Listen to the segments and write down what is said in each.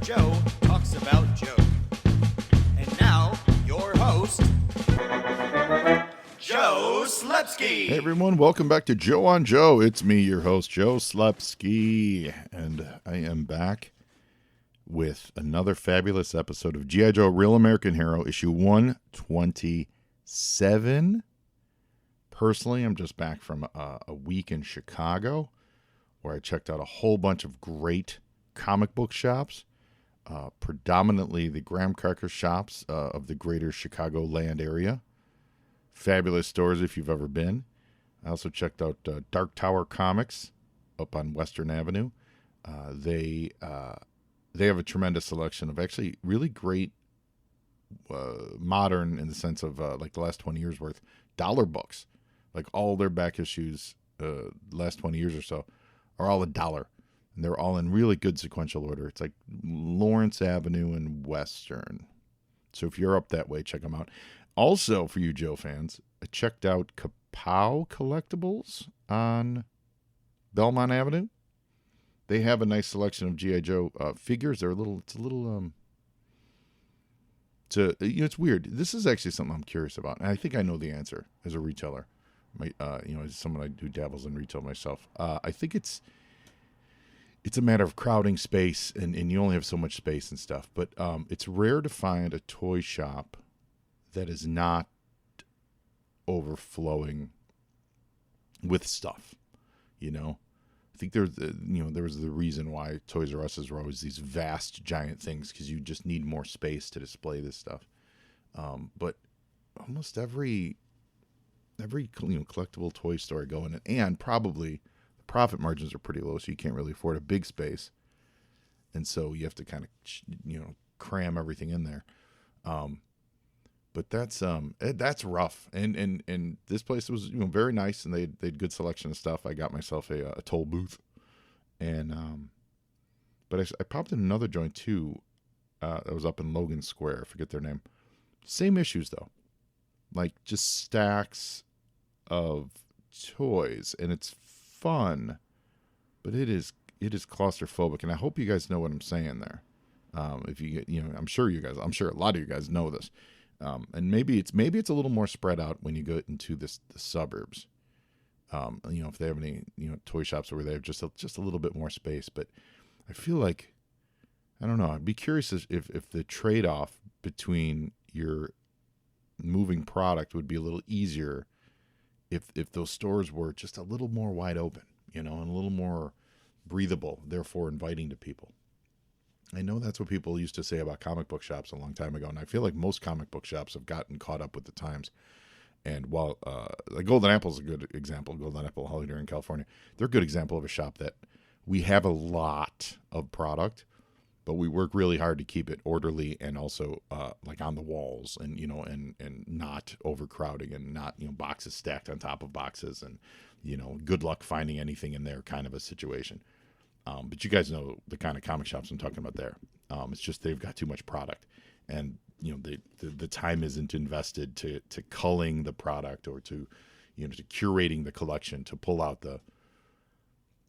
Joe talks about Joe. And now, your host, Joe Slepsky. Hey everyone, welcome back to Joe on Joe. It's me, your host, Joe Slepsky, and I am back with another fabulous episode of G.I. Joe Real American Hero, issue 127. Personally, I'm just back from a week in Chicago, where I checked out a whole bunch of great comic book shops, predominantly the graham cracker shops of the greater Chicagoland area. Fabulous stores if you've ever been. I also checked out Dark Tower Comics up on Western Avenue. They have a tremendous selection of actually really great modern, in the sense of like the last 20 years worth, dollar books. Like all their back issues, last 20 years or so, are all $1. And they're all in really good sequential order. It's like Lawrence Avenue and Western. So if you're up that way, check them out. Also, for you Joe fans, I checked out Kapow Collectibles on Belmont Avenue. They have a nice selection of G.I. Joe figures. It's weird. This is actually something I'm curious about, and I think I know the answer as a retailer. As someone who dabbles in retail myself. I think it's a matter of crowding space, and you only have so much space and stuff. But it's rare to find a toy shop that is not overflowing with stuff. I think there was the reason why Toys R Us are always these vast, giant things, because you just need more space to display this stuff. But almost every collectible toy store I go in, and probably the profit margins are pretty low, so you can't really afford a big space, and so you have to kind of cram everything in there. But that's rough, and this place was very nice, and they had good selection of stuff. I got myself a toll booth, and but I popped in another joint too. That was up in Logan Square. I forget their name. Same issues though, like just stacks of toys, and it's fun, but it is claustrophobic, and I hope you guys know what I'm saying there. If you I'm sure a lot of you guys know this. And maybe it's a little more spread out when you go into the suburbs. If they have any toy shops where they have just a little bit more space. But I feel like, I don't know, I'd be curious if the trade-off between your moving product would be a little easier if those stores were just a little more wide open, and a little more breathable, therefore inviting to people. I know that's what people used to say about comic book shops a long time ago, and I feel like most comic book shops have gotten caught up with the times. And while the Golden Apple is a good example, Golden Apple Holiday in California, they're a good example of a shop that we have a lot of product, but we work really hard to keep it orderly and also like on the walls, and and not overcrowding, and not boxes stacked on top of boxes, and good luck finding anything in there kind of a situation. But you guys know the kind of comic shops I'm talking about there. It's just they've got too much product, and the time isn't invested to culling the product, or to to curating the collection, to pull out the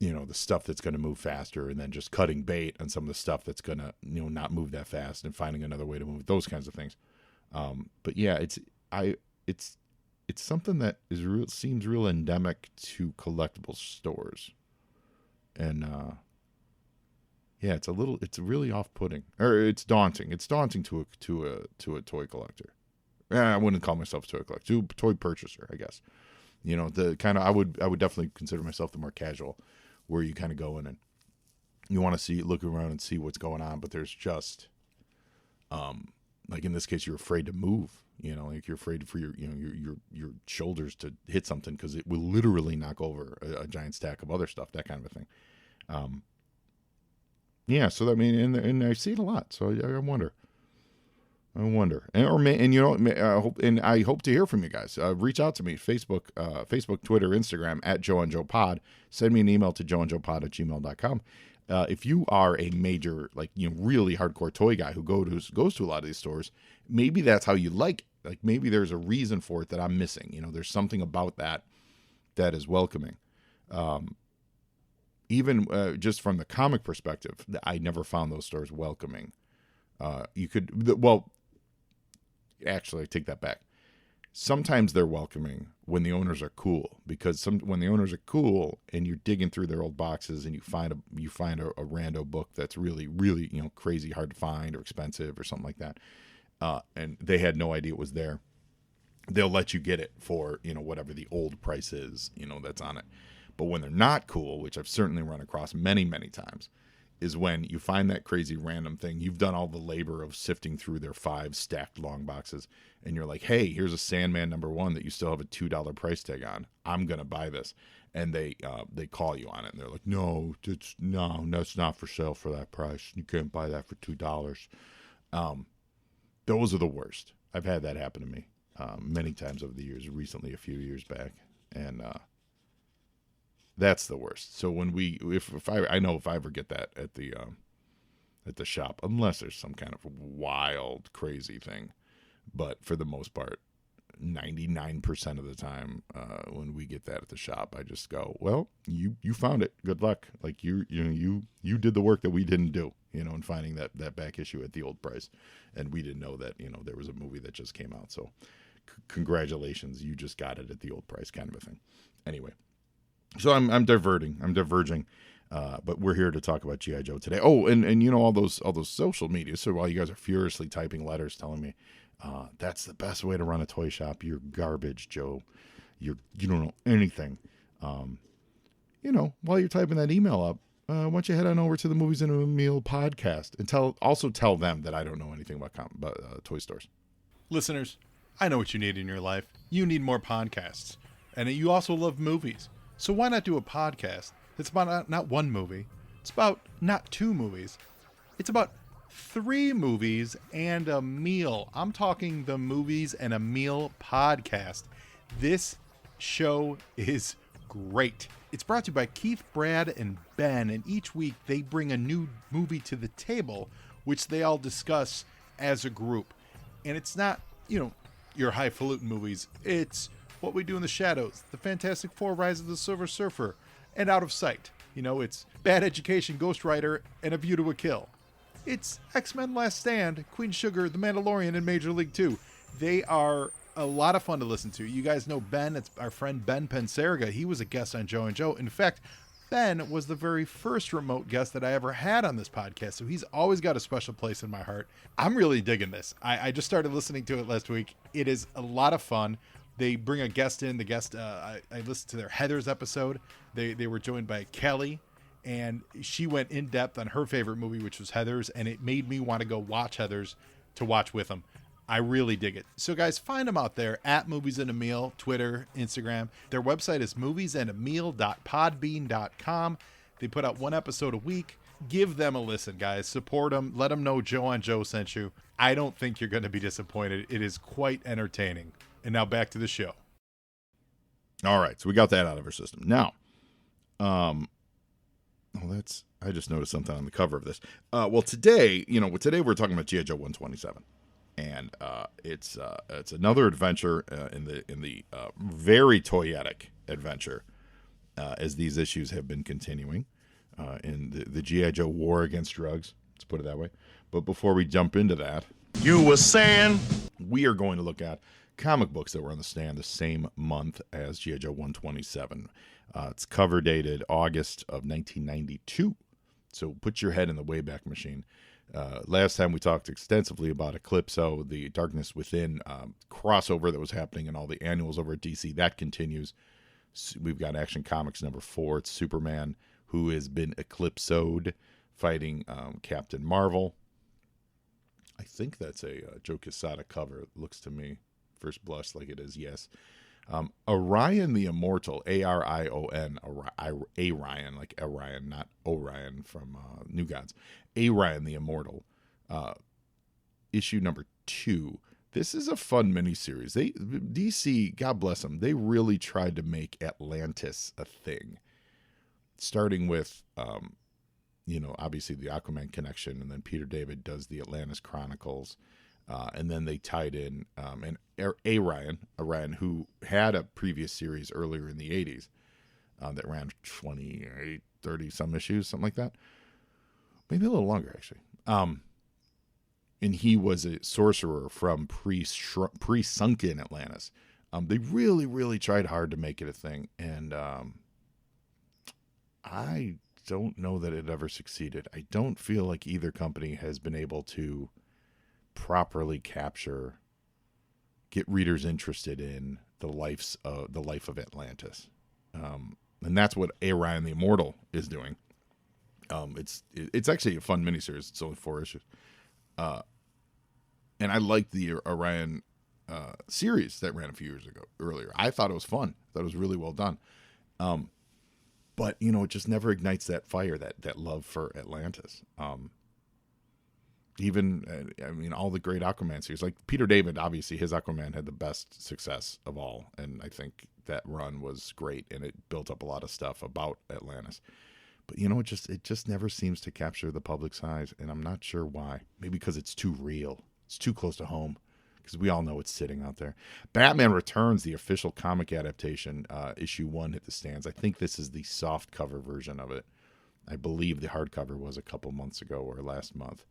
the stuff that's going to move faster, and then just cutting bait on some of the stuff that's going to not move that fast, and finding another way to move, those kinds of things. But yeah, it's something that seems real endemic to collectible stores, and yeah, it's really off-putting, or it's daunting. It's daunting to a toy collector. I wouldn't call myself a toy collector, to a toy purchaser, I guess. The kind of, I would definitely consider myself the more casual, where you kind of go in and you want to look around and see what's going on, but there's just, like in this case, you're afraid to move. Like you're afraid for your your shoulders to hit something, because it will literally knock over a giant stack of other stuff, that kind of a thing. Yeah, so and I see it a lot. So I wonder, and I hope to hear from you guys. Reach out to me, Facebook, Twitter, Instagram at Joe and Joe Pod. Send me an email to joeandjoepod@gmail.com. If you are a major, really hardcore toy guy who goes to a lot of these stores, maybe that's how you like it. Like maybe there's a reason for it that I'm missing. There's something about that is welcoming. even just from the comic perspective, I never found those stores welcoming. Actually, I take that back. Sometimes they're welcoming when the owners are cool, because when the owners are cool and you're digging through their old boxes and you find a rando book that's really, really, crazy hard to find or expensive or something like that, and they had no idea it was there, they'll let you get it for, whatever the old price is, that's on it. But when they're not cool, which I've certainly run across many, many times, is when you find that crazy random thing. You've done all the labor of sifting through their 5 stacked long boxes, and you're like, hey, here's a Sandman #1 that you still have a $2 price tag on. I'm going to buy this. And they call you on it, and they're like, no, that's not for sale for that price. You can't buy that for $2. Those are the worst. I've had that happen to me many times over the years, recently a few years back. And that's the worst. So when if I ever get that at the shop, unless there's some kind of wild, crazy thing, but for the most part, 99% of the time, when we get that at the shop, I just go, well, you found it. Good luck. Like you did the work that we didn't do, in finding that back issue at the old price, and we didn't know that there was a movie that just came out. So congratulations, you just got it at the old price, kind of a thing. Anyway. So I'm diverging, but we're here to talk about G.I. Joe today. Oh, and all those social media. So while you guys are furiously typing letters telling me that's the best way to run a toy shop, you're garbage, Joe. You don't know anything. While you're typing that email up, why don't you head on over to the Movies and a Meal podcast and tell them that I don't know anything about toy stores. Listeners, I know what you need in your life. You need more podcasts, and you also love movies. So why not do a podcast that's about not one movie, it's about not 2 movies, it's about 3 movies and a meal. I'm talking the Movies and a Meal podcast. This show is great. It's brought to you by Keith, Brad, and Ben, and each week they bring a new movie to the table, which they all discuss as a group. And it's not, your highfalutin movies. It's What We Do in the Shadows, The Fantastic Four, Rise of the Silver Surfer, and Out of Sight. It's Bad Education, Ghost Rider, and A View to a Kill. It's X-Men Last Stand, Queen Sugar, The Mandalorian, and Major League 2. They are a lot of fun to listen to. You guys know Ben. It's our friend Ben Penseriga. He was a guest on Joe and Joe. In fact, Ben was the very first remote guest that I ever had on this podcast, so he's always got a special place in my heart. I'm really digging this. I just started listening to it last week. It is a lot of fun. They bring a guest in. The guest, I listened to their Heathers episode. They were joined by Kelly, and she went in depth on her favorite movie, which was Heathers, and it made me want to go watch Heathers to watch with them. I really dig it. So guys, find them out there at Movies and a Meal, Twitter, Instagram. Their website is moviesandameal.podbean.com. They put out 1 episode a week. Give them a listen, guys. Support them. Let them know Joe on Joe sent you. I don't think you're going to be disappointed. It is quite entertaining. And now back to the show. All right, so we got that out of our system. Now, I just noticed something on the cover of this. Today we're talking about G.I. Joe 127, and it's another adventure in the very toyetic adventure, as these issues have been continuing in the G.I. Joe War Against Drugs. Let's put it that way. But before we jump into that, You were saying? we are going to look at comic books that were on the stand the same month as G.I. Joe 127. It's cover dated August of 1992. So put your head in the Wayback Machine. Last time we talked extensively about Eclipso, the Darkness Within crossover that was happening in all the annuals over at DC. That continues. We've got Action Comics #4. It's Superman, who has been Eclipsoed, fighting Captain Marvel. I think that's a Joe Quesada cover. It looks to me, first blush, like it is, yes. Orion the Immortal, Arion, Arion, like Orion, not Orion from New Gods. Arion the Immortal, issue #2. This is a fun miniseries. DC, God bless them, they really tried to make Atlantis a thing. Starting with, obviously the Aquaman connection, and then Peter David does the Atlantis Chronicles. And then they tied in and Orion, who had a previous series earlier in the 80s, that ran 28, 30 some issues, something like that. Maybe a little longer, actually. And he was a sorcerer from pre-sunken Atlantis. They really, really tried hard to make it a thing, and I don't know that it ever succeeded. I don't feel like either company has been able to properly get readers interested in the life of Atlantis, and that's what ARAH and the Immortal is doing. It's actually a fun miniseries. It's only 4 issues. And I liked the Orion series that ran a few years earlier. I thought it was fun. I thought it was really well done. But, it just never ignites that fire, that love for Atlantis. All the great Aquaman series. Like Peter David, obviously, his Aquaman had the best success of all. And I think that run was great, and it built up a lot of stuff about Atlantis. But, it just never seems to capture the public's eyes, and I'm not sure why. Maybe because it's too real. It's too close to home, because we all know it's sitting out there. Batman Returns, the official comic adaptation, issue 1 hit the stands. I think this is the soft cover version of it. I believe the hardcover was a couple months ago or last month.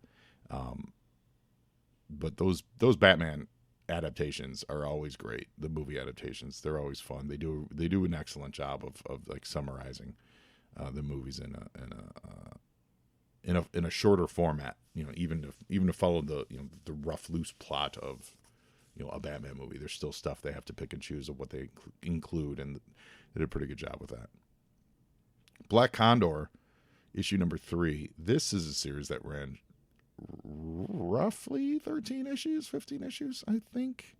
But those Batman adaptations are always great. The movie adaptations, they're always fun. They do an excellent job of like summarizing the movies in a shorter format, even to follow the rough, loose plot of a Batman movie. There's still stuff they have to pick and choose of what they include, and they did a pretty good job with that. Black Condor, issue number 3. This is a series that ran roughly 13 issues, 15 issues, I think.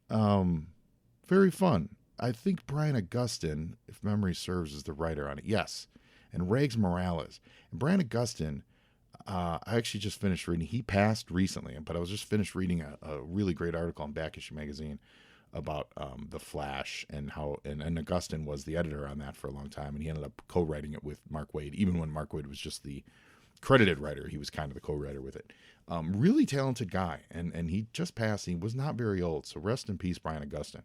Very fun. I think Brian Augustyn, if memory serves, is the writer on it. Yes. And Rags Morales. And Brian Augustyn, I actually just finished reading. He passed recently, but I was just finished reading a really great article on Back Issue Magazine about The Flash and how, and Augustyn was the editor on that for a long time, and he ended up co-writing it with Mark Waid. Even when Mark Waid was just the credited writer, he was kind of the co-writer with it. Really talented guy, and he just passed. He was not very old, so rest in peace, Brian Augustyn.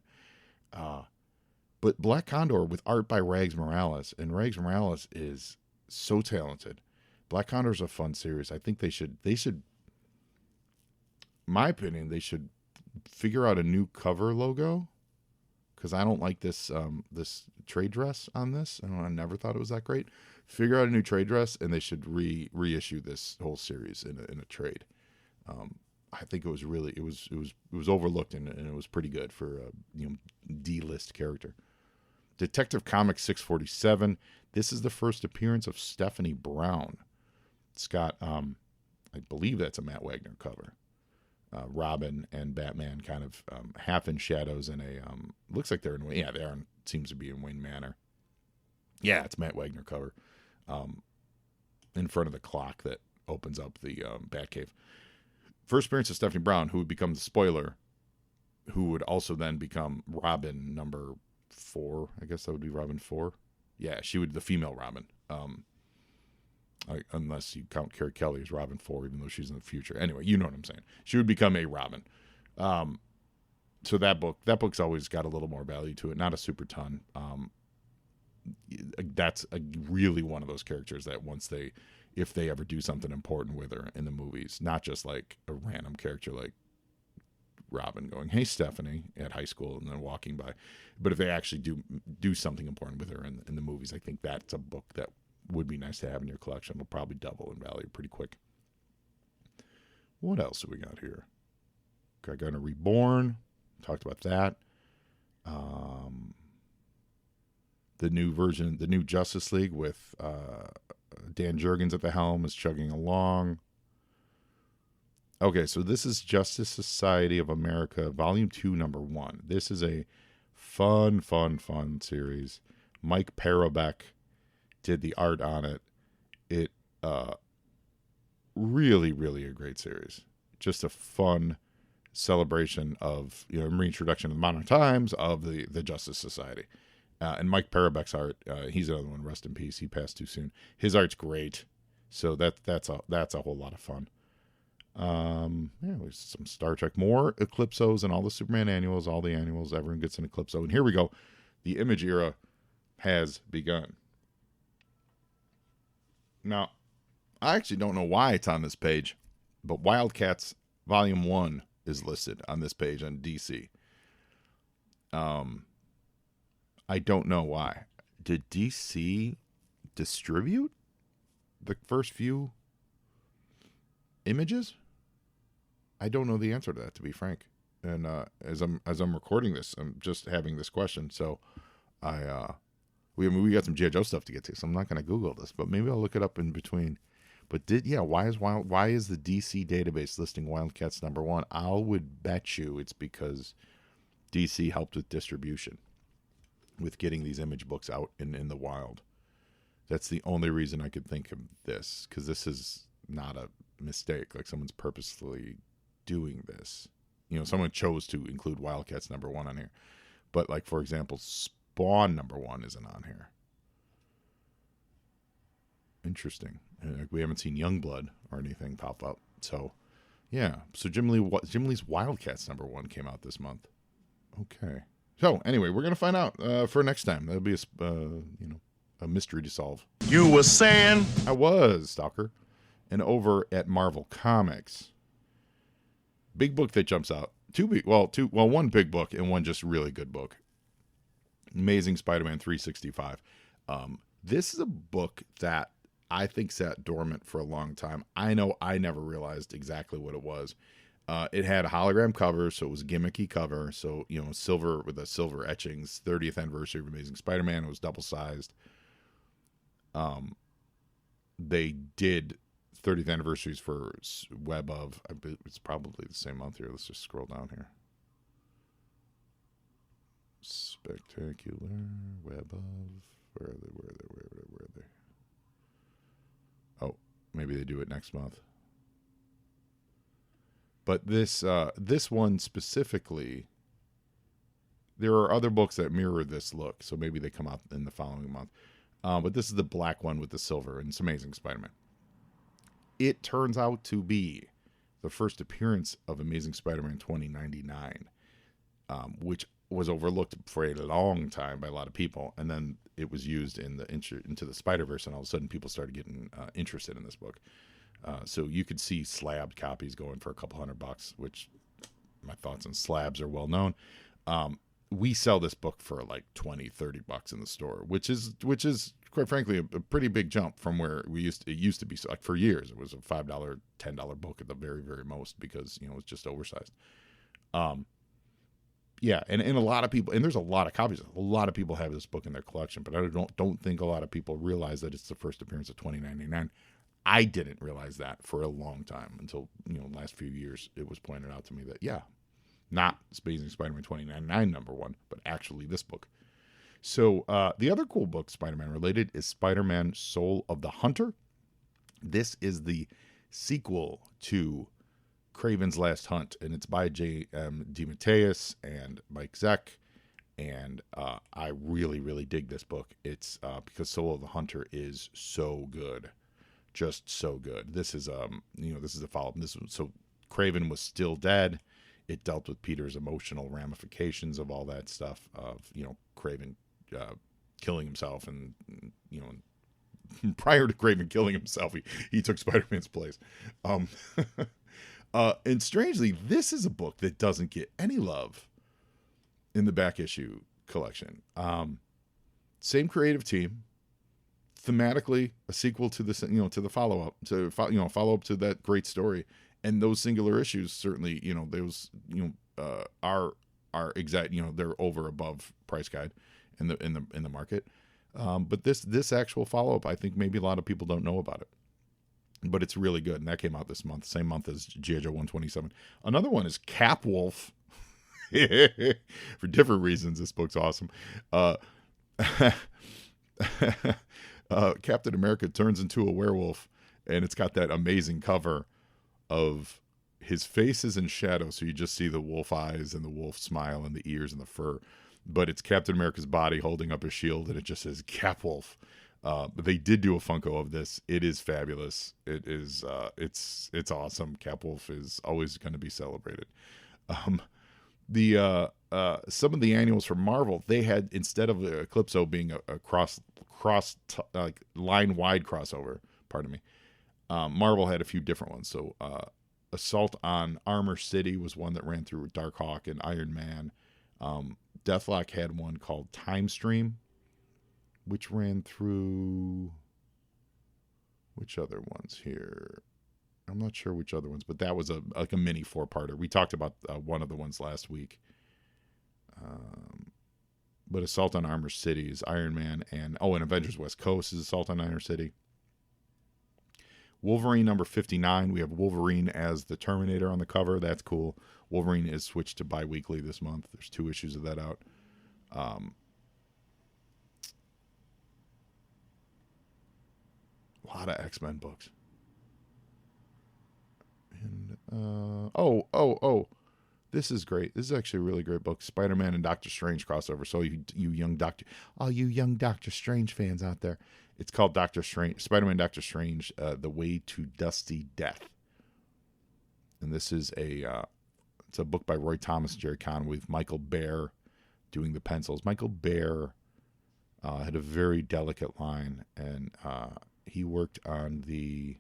But Black Condor with art by Rags Morales, and Rags Morales is so talented. Black Condor is a fun series. I think they should, my opinion, they should figure out a new cover logo, because I don't like this this trade dress on this. I never thought it was that great. Figure out a new trade dress, and they should reissue this whole series in a trade. I think it was really it was overlooked, and it was pretty good for a D-list character. Detective Comics 647. This is the first appearance of Stephanie Brown. It's got I believe that's a Matt Wagner cover. Robin and Batman kind of half in shadows in a looks like they're in Wayne. Yeah, they are. Seems to be in Wayne Manor. Yeah, it's Matt Wagner cover. In front of the clock that opens up the Batcave. First appearance of Stephanie Brown, who would become the spoiler, who would also then become Robin number 4. I guess that would be Robin 4. Yeah, she would, the female Robin. Unless you count Carrie Kelly as Robin 4, even though she's in the future. Anyway, you know what I'm saying. She would become a Robin. So that book's always got a little more value to it. Not a super ton. That's really one of those characters that if they ever do something important with her in the movies, not just like a random character like Robin going, "Hey, Stephanie," at high school and then walking by, but if they actually do something important with her in the movies, I think that's a book that would be nice to have in your collection. Will probably double in value pretty quick. What else do we got here? Gargano Reborn. Talked about that. The new version, the new Justice League with Dan Jurgens at the helm is chugging along. Okay, so this is Justice Society of America, Volume 2, Number 1. This is a fun series. Mike Parobeck did the art on it. It really a great series. Just a fun celebration of reintroduction of the modern times of the Justice Society. And Mike Parobeck's art, he's another one. Rest in peace. He passed too soon. His art's great, so that's a whole lot of fun. There's some Star Trek, more Eclipsos, and all the Superman annuals, all the annuals. Everyone gets an Eclipso, and here we go. The Image era has begun. Now, I actually don't know why it's on this page, but Wildcats Volume 1 is listed on this page on DC. I don't know why. Did DC distribute the first few images? I don't know the answer to that, to be frank. And as I'm recording this, I'm just having this question. So we got some G.I. Joe stuff to get to, so I'm not going to Google this, but maybe I'll look it up in between. But why is the DC database listing Wildcats #1? I would bet you it's because DC helped with distribution, with getting these image books out in the wild. That's the only reason I could think of this, because this is not a mistake. Like, someone's purposely doing this. You know, someone chose to include Wildcats #1 on here. But, like, for example, Spawn #1 isn't on here. Interesting. We haven't seen Youngblood or anything pop up. So, yeah. So Jim Lee's Wildcats #1 came out this month. Okay. So, anyway, we're going to find out for next time. That'll be a mystery to solve. You were saying? I was, Stalker. And over at Marvel Comics, big book that jumps out. One big book and one just really good book. Amazing Spider-Man 365. This is a book that I think sat dormant for a long time. I know I never realized exactly what it was. It had a hologram cover, so it was a gimmicky cover. So, silver with the silver etchings, 30th anniversary of Amazing Spider-Man. It was double-sized. They did 30th anniversaries for Web of, it's probably the same month here. Let's just scroll down here. Spectacular Web of, where are they? Oh, maybe they do it next month. But this one specifically, there are other books that mirror this look, so maybe they come out in the following month. But this is the black one with the silver, and it's Amazing Spider-Man. It turns out to be the first appearance of Amazing Spider-Man 2099, which was overlooked for a long time by a lot of people, and then it was used in into the Spider-Verse, and all of a sudden people started getting interested in this book. So you could see slabbed copies going for a couple $100, which my thoughts on slabs are well known. We sell this book for like $20-$30 in the store, which is quite frankly a pretty big jump from where it used to be. So, like, for years it was a $5, $10 book at the very, very most, because it was just oversized. Yeah, and a lot of people, and there's a lot of copies. A lot of people have this book in their collection, but I don't think a lot of people realize that it's the first appearance of 2099. I didn't realize that for a long time until last few years it was pointed out to me that not Amazing Spider-Man 2099 #1, but actually this book. So the other cool book Spider-Man related is Spider-Man Soul of the Hunter. This is the sequel to Kraven's Last Hunt, and it's by J.M. DeMatteis and Mike Zeck, and I really, really dig this book. It's because Soul of the Hunter is so good, just so good. This is this is a follow-up. So Kraven was still dead. It dealt with Peter's emotional ramifications of all that stuff, of Kraven killing himself, and prior to Kraven killing himself, he took Spider-Man's place. And strangely, this is a book that doesn't get any love in the back issue collection. Same creative team, thematically a sequel to the to the follow-up, follow-up to that great story. And those singular issues certainly, those are exact, they're over above price guide in the market. But this actual follow-up, I think maybe a lot of people don't know about it. But it's really good, and that came out this month, same month as G.I. Joe 127. Another one is Capwolf. For different reasons, this book's awesome. Captain America turns into a werewolf, and it's got that amazing cover of his face is in shadow, so you just see the wolf eyes and the wolf smile and the ears and the fur. But it's Captain America's body holding up a shield, and it just says Capwolf. But they did do a Funko of this. It is fabulous. It is it's awesome. Capwolf is always going to be celebrated. The some of the annuals from Marvel, they had, instead of Eclipso being a line wide crossover, pardon me, Marvel had a few different ones. So Assault on Armor City was one that ran through Darkhawk and Iron Man. Deathlock had one called Time Stream, which ran through, which other ones here? I'm not sure which other ones, but that was a mini 4-parter. We talked about one of the ones last week. But Assault on Armor City is Iron Man, and Avengers West Coast is Assault on Armor City. Wolverine number 59, we have Wolverine as the Terminator on the cover. That's cool. Wolverine is switched to bi-weekly this month. There's 2 issues of that out. A lot of X-Men books. And this is great. This is actually a really great book. Spider-Man and Doctor Strange crossover. So you young Doctor Strange fans out there, it's called Spider-Man Doctor Strange, The Way to Dusty Death. And this is it's a book by Roy Thomas and Jerry Conway with Michael Baer doing the pencils. Michael Baer had a very delicate line, and he worked on the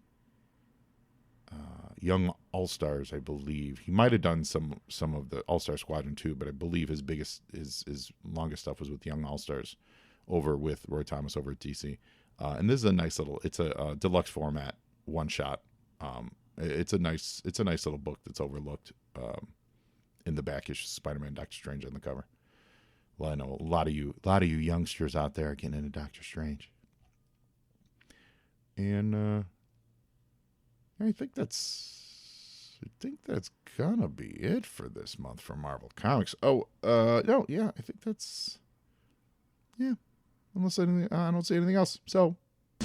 Young All-Stars, I believe. He might have done some of the All-Star Squadron too, but I believe his longest stuff was with Young All-Stars over with Roy Thomas over at DC. And this is a nice little, it's a deluxe format one-shot. It's a nice little book that's overlooked. In the back issue, Spider-Man, Doctor Strange on the cover. Well, I know a lot of you youngsters out there are getting into Doctor Strange. And I think that's gonna be it for this month for Marvel Comics. I think that's, unless I don't say anything else. So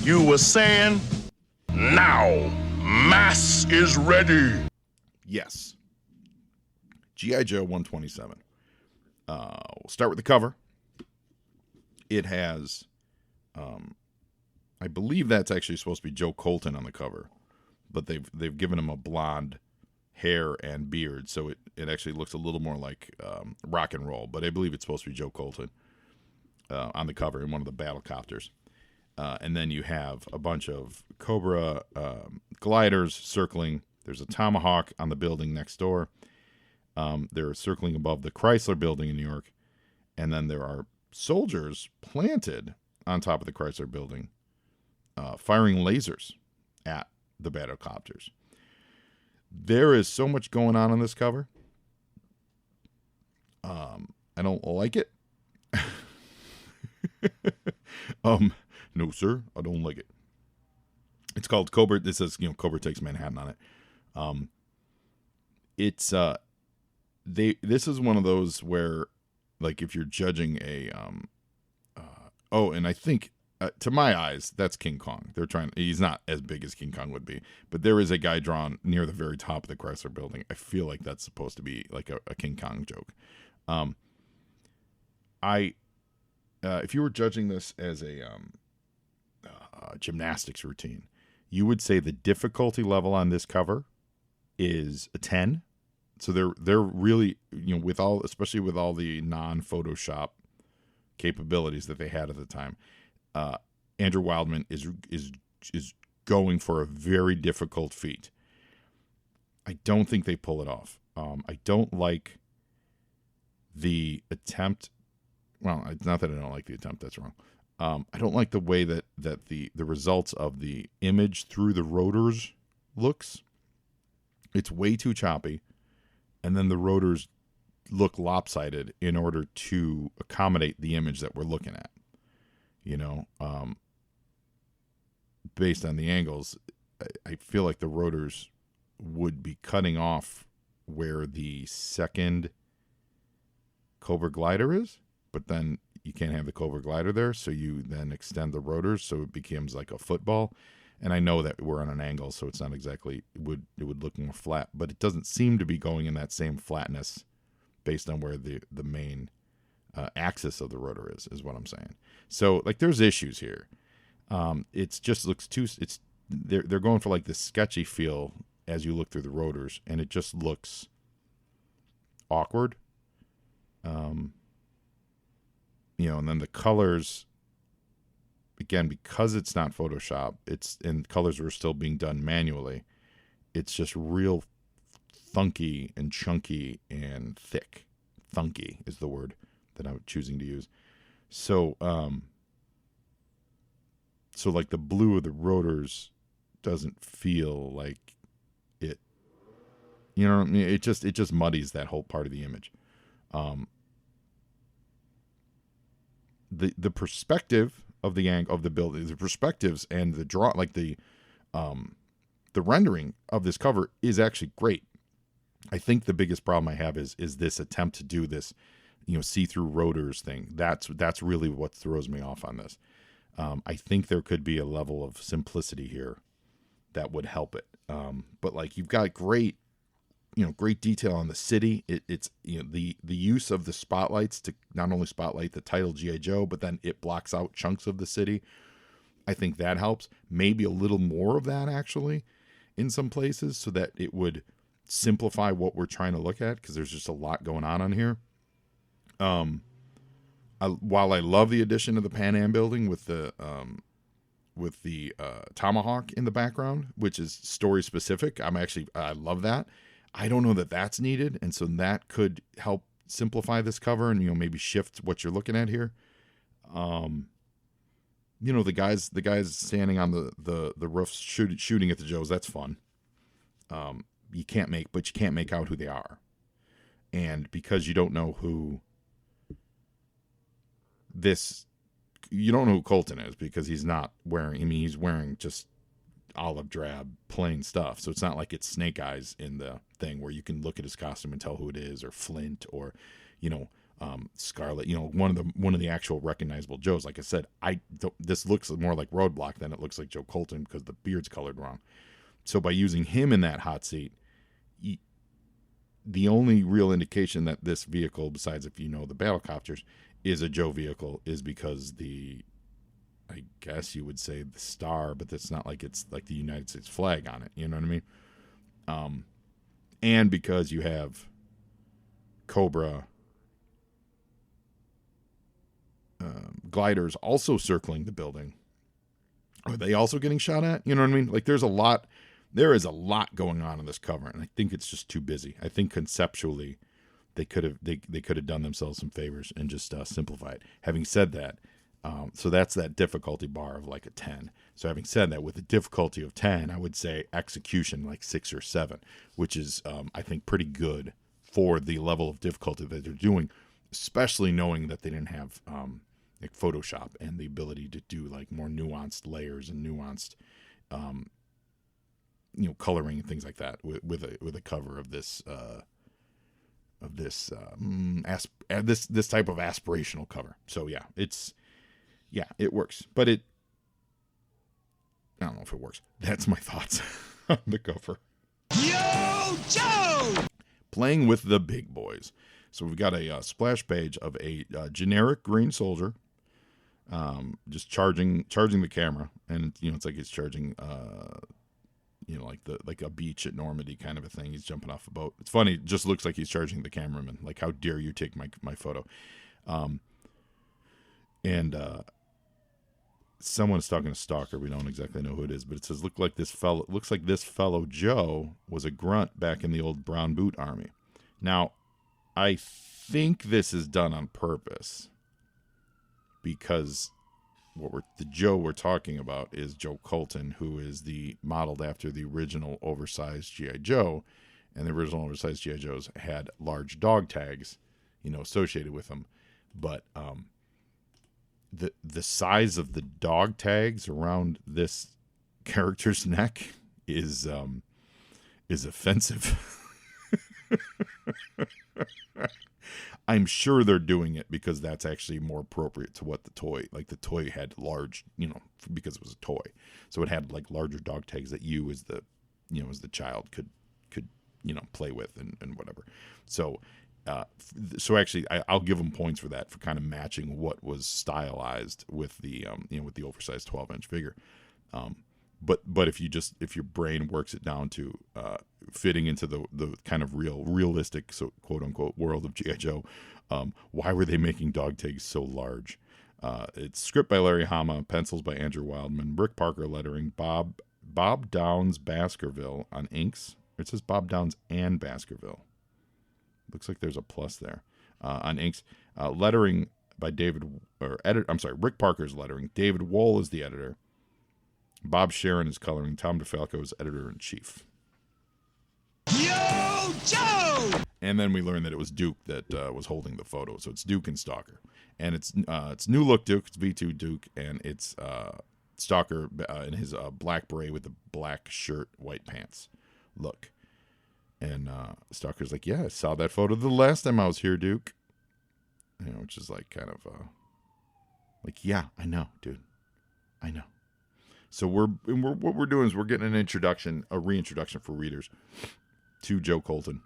you were saying, now mass is ready. Yes. G.I. Joe 127. We'll start with the cover. It has, I believe that's actually supposed to be Joe Colton on the cover, but they've given him a blonde hair and beard, so it actually looks a little more like rock and roll. But I believe it's supposed to be Joe Colton on the cover in one of the battle copters. And then you have a bunch of Cobra gliders circling. There's a Tomahawk on the building next door. They're circling above the Chrysler building in New York. And then there are soldiers planted on top of the Chrysler building, firing lasers at the battlecopters. There is so much going on in this cover. I don't like it. No, sir, I don't like it. It's called Cobra. This says, Cobra Takes Manhattan on it. This is one of those where, like, if you're judging and I think, to my eyes, that's King Kong. He's not as big as King Kong would be, but there is a guy drawn near the very top of the Chrysler building. I feel like that's supposed to be like a King Kong joke. If you were judging this as a gymnastics routine, you would say the difficulty level on this cover is a 10. So they're really, especially with all the non-Photoshop capabilities that they had at the time. Andrew Wildman is going for a very difficult feat. I don't think they pull it off. I don't like the attempt. Well, it's not that I don't like the attempt. That's wrong. I don't like the way that the results of the image through the rotors looks. It's way too choppy. And then the rotors look lopsided in order to accommodate the image that we're looking at. Based on the angles, I feel like the rotors would be cutting off where the second Cobra glider is, but then you can't have the Cobra glider there, so you then extend the rotors so it becomes like a football. And I know that we're on an angle, so it's not exactly, it would look more flat, but it doesn't seem to be going in that same flatness based on where the main axis of the rotor is what I'm saying. So, like, there's issues here. It just looks they're going for like this sketchy feel as you look through the rotors, and it just looks awkward. And then the colors, again, because it's not Photoshop, and colors were still being done manually, it's just real thunky and chunky and thick. Thunky is the word that I'm choosing to use. So, like the blue of the rotors doesn't feel like it. You know what I mean? It just muddies that whole part of the image. The perspective of the angle of the building, the perspectives and the draw, like the rendering of this cover is actually great. I think the biggest problem I have is this attempt to do this, see-through rotors thing. That's really what throws me off on this. I think there could be a level of simplicity here that would help it. But like you've got great detail on the city. It's the use of the spotlights to not only spotlight the title G.I. Joe, but then it blocks out chunks of the city. I think that helps. Maybe a little more of that actually in some places, so that it would simplify what we're trying to look at, because there's just a lot going on here. While I love the addition of the Pan Am building with the tomahawk in the background, which is story specific, I love that. I don't know that that's needed, and so that could help simplify this cover and maybe shift what you're looking at here. The guys standing on the roofs shooting at the Joes, that's fun. You can't make out who they are, and because you don't know who Colton is, because he's not wearing. He's wearing just olive drab plain stuff, so it's not like it's Snake Eyes in the thing where you can look at his costume and tell who it is, or Flint, or Scarlet, one of the actual recognizable Joes. Like I said, this looks more like Roadblock than it looks like Joe Colton, because the beard's colored wrong. So by using him in that hot seat, the only real indication that this vehicle, besides if the Battlecopters, is a Joe vehicle, is because I guess you would say the star, but that's not like it's like the United States flag on it. You know what I mean? And because you have Cobra gliders also circling the building. Are they also getting shot at? You know what I mean? Like there is a lot going on in this cover, and I think it's just too busy. I think conceptually they could have done themselves some favors and just simplify it. Having said that, so that's that difficulty bar of like a 10. So having said that, with a difficulty of 10, I would say execution like 6 or 7, which is I think pretty good for the level of difficulty that they're doing, especially knowing that they didn't have like Photoshop and the ability to do like more nuanced layers and nuanced coloring and things like that with a cover of this this type of aspirational cover. So it works, but I don't know if it works. That's my thoughts on the cover. Yo, Joe! Playing with the big boys. So we've got a splash page of a generic green soldier, just charging the camera, and it's like he's charging, like a beach at Normandy kind of a thing. He's jumping off a boat. It's funny. It just looks like he's charging the cameraman. Like, how dare you take my photo? And someone's talking to Stalker. We don't exactly know who it is, but it says, looks like this fellow Joe was a grunt back in the old brown boot army. Now, I think this is done on purpose, because the Joe we're talking about is Joe Colton, who is modeled after the original oversized G.I. Joe, and the original oversized G.I. Joes had large dog tags, associated with them, but the size of the dog tags around this character's neck is offensive. I'm sure they're doing it because that's actually more appropriate to what the toy had large, because it was a toy. So it had like larger dog tags that you as the child could play with and whatever. So actually I'll give them points for that, for kind of matching what was stylized with the with the oversized 12-inch figure. But if your brain works it down to fitting into the kind of realistic, so quote unquote, world of G.I. Joe, why were they making dog tags so large? It's script by Larry Hama, pencils by Andrew Wildman, Rick Parker lettering, Bob Downs Baskerville on inks. It says Bob Downs and Baskerville. Looks like there's a plus there on inks. Lettering by Rick Parker's lettering. David Wohl is the editor. Bob Sharon is coloring. Tom DeFalco is editor-in-chief. Yo, Joe! And then we learned that it was Duke that was holding the photo. So it's Duke and Stalker. And it's New Look Duke. It's V2 Duke. And it's Stalker in his black beret with the black shirt, white pants look. And Stalker's like, yeah, I saw that photo the last time I was here, Duke. You know, which is like kind of like, yeah, I know, dude. I know. So what we're doing is we're getting a reintroduction for readers to Joe Colton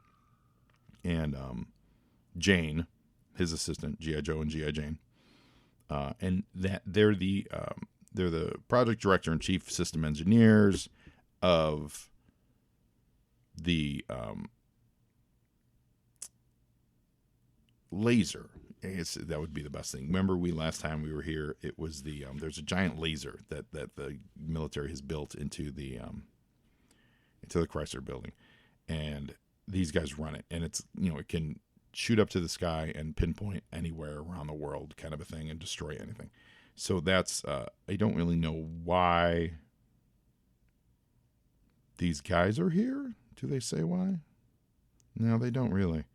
and Jane, his assistant, G.I. Joe and G.I. Jane, and that they're the project director and chief system engineers of the laser. I guess that would be the best thing. Remember, last time we were here, it was there's a giant laser that the military has built into the Chrysler building, and these guys run it, and it's, you know, it can shoot up to the sky and pinpoint anywhere around the world, kind of a thing, and destroy anything. So that's I don't really know why these guys are here. Do they say why? No, they don't really.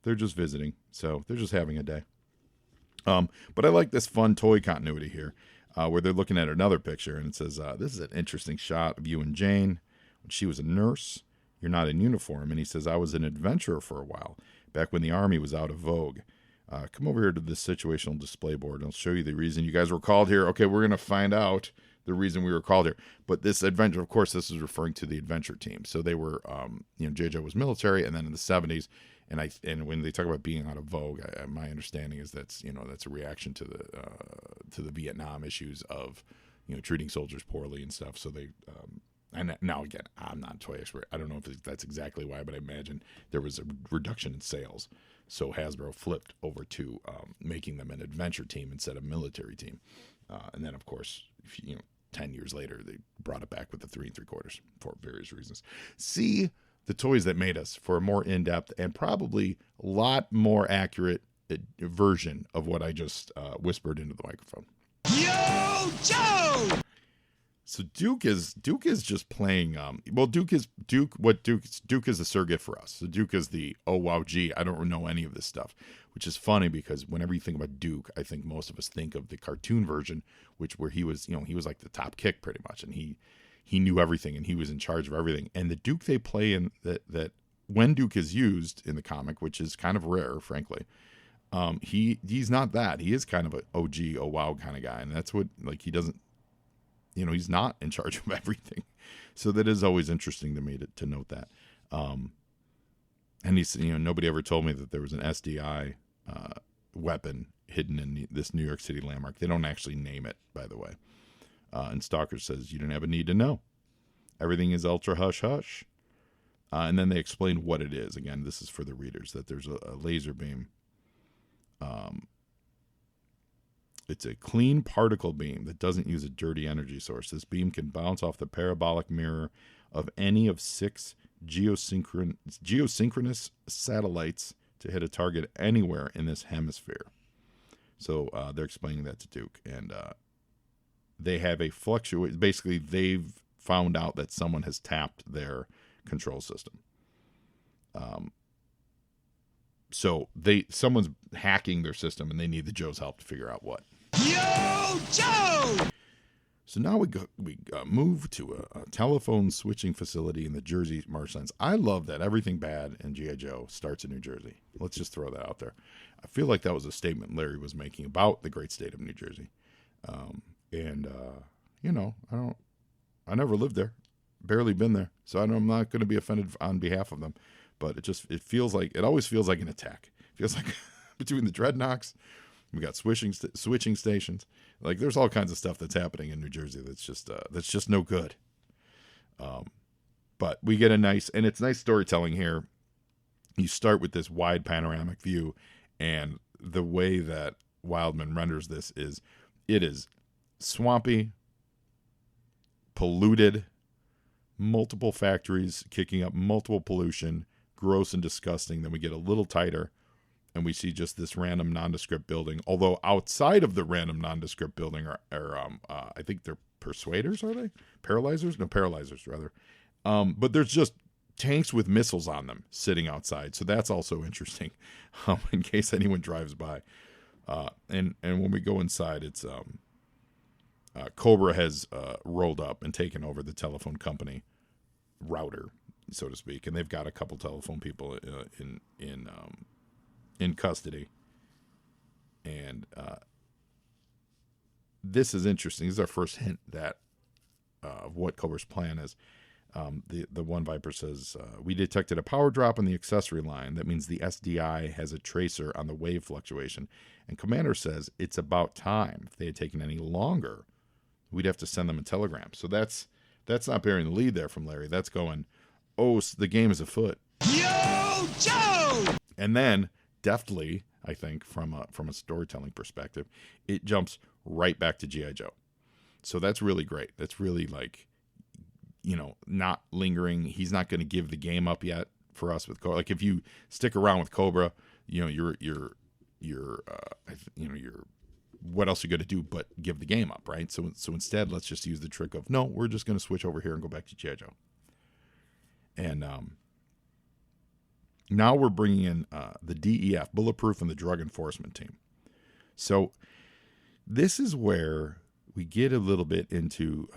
They're just visiting, so they're just having a day. But I like this fun toy continuity here, where they're looking at another picture, and it says, this is an interesting shot of you and Jane when she was a nurse. You're not in uniform. And he says, I was an adventurer for a while, back when the Army was out of vogue. Come over here to this situational display board, and I'll show you the reason you guys were called here. Okay, we're going to find out the reason we were called here. But this adventure, of course, this is referring to the adventure team. So they were, J.J. was military, and then in the 70s, and when they talk about being out of vogue, my understanding is that's a reaction to the Vietnam issues of, treating soldiers poorly and stuff. So they, and now again, I'm not a toy expert. I don't know if that's exactly why, but I imagine there was a reduction in sales. So Hasbro flipped over to making them an adventure team instead of military team. And then, of course, 10 years later, they brought it back with the 3 3/4 for various reasons. See the toys that made us for a more in-depth and probably a lot more accurate version of what I just whispered into the microphone. Yo, Joe! So Duke is just playing. Duke is a surrogate for us. So Duke is the, oh wow, gee, I don't know any of this stuff, which is funny because whenever you think about Duke, I think most of us think of the cartoon version, where he was like the top kick pretty much, and he knew everything and he was in charge of everything. And the Duke they play in that when Duke is used in the comic, which is kind of rare, frankly, he's not that. He is kind of an OG, oh wow kind of guy, and that's what, like, he doesn't. He's not in charge of everything. So that is always interesting to me to note that. And he's, nobody ever told me that there was an SDI weapon hidden in this New York City landmark. They don't actually name it, by the way. And Stalker says, you didn't have a need to know. Everything is ultra hush hush. And then they explain what it is. Again, this is for the readers, that there's a laser beam. It's a clean particle beam that doesn't use a dirty energy source. This beam can bounce off the parabolic mirror of any of 6 geosynchronous satellites to hit a target anywhere in this hemisphere. So they're explaining that to Duke. And they have a fluctuate. Basically, they've found out that someone has tapped their control system. So someone's hacking their system, and they need the Joe's help to figure out what. Yo, Joe! So now we move to a telephone switching facility in the Jersey marshlands. I love that everything bad in G.I. Joe starts in New Jersey. Let's just throw that out there. I feel like that was a statement Larry was making about the great state of New Jersey. I never lived there, barely been there, so I'm not going to be offended on behalf of them. But it always feels like an attack. It feels like between the dreadnoughts, we got switching stations. Like, there's all kinds of stuff that's happening in New Jersey that's just no good. But we get it's nice storytelling here. You start with this wide panoramic view, and the way that Wildman renders this is, it is swampy, polluted, multiple factories kicking up multiple pollution, gross and disgusting. Then we get a little tighter, and we see just this random nondescript building. Although outside of the random nondescript building are I think they're persuaders, are they? Paralyzers? No, paralyzers, rather. But there's just tanks with missiles on them sitting outside. So that's also interesting, in case anyone drives by. And when we go inside, it's Cobra has rolled up and taken over the telephone company router, so to speak, and they've got a couple telephone people in custody. And this is interesting. This is our first hint that of what Cobra's plan is. The one Viper says, we detected a power drop on the accessory line. That means the SDI has a tracer on the wave fluctuation. And Commander says it's about time. If they had taken any longer, we'd have to send them a telegram. So that's not bearing the lead there from Larry. That's going, oh, the game is afoot. Yo, Joe! And then, deftly, I think, from a storytelling perspective, it jumps right back to G.I. Joe. So that's really great. That's really not lingering. He's not going to give the game up yet for us with Cobra. Like, if you stick around with Cobra, you're what else are you going to do but give the game up, right? So instead, let's just use the trick of, no, we're just going to switch over here and go back to G.I. Joe. And now we're bringing in the DEF, Bulletproof, and the Drug Enforcement Team. So this is where we get a little bit into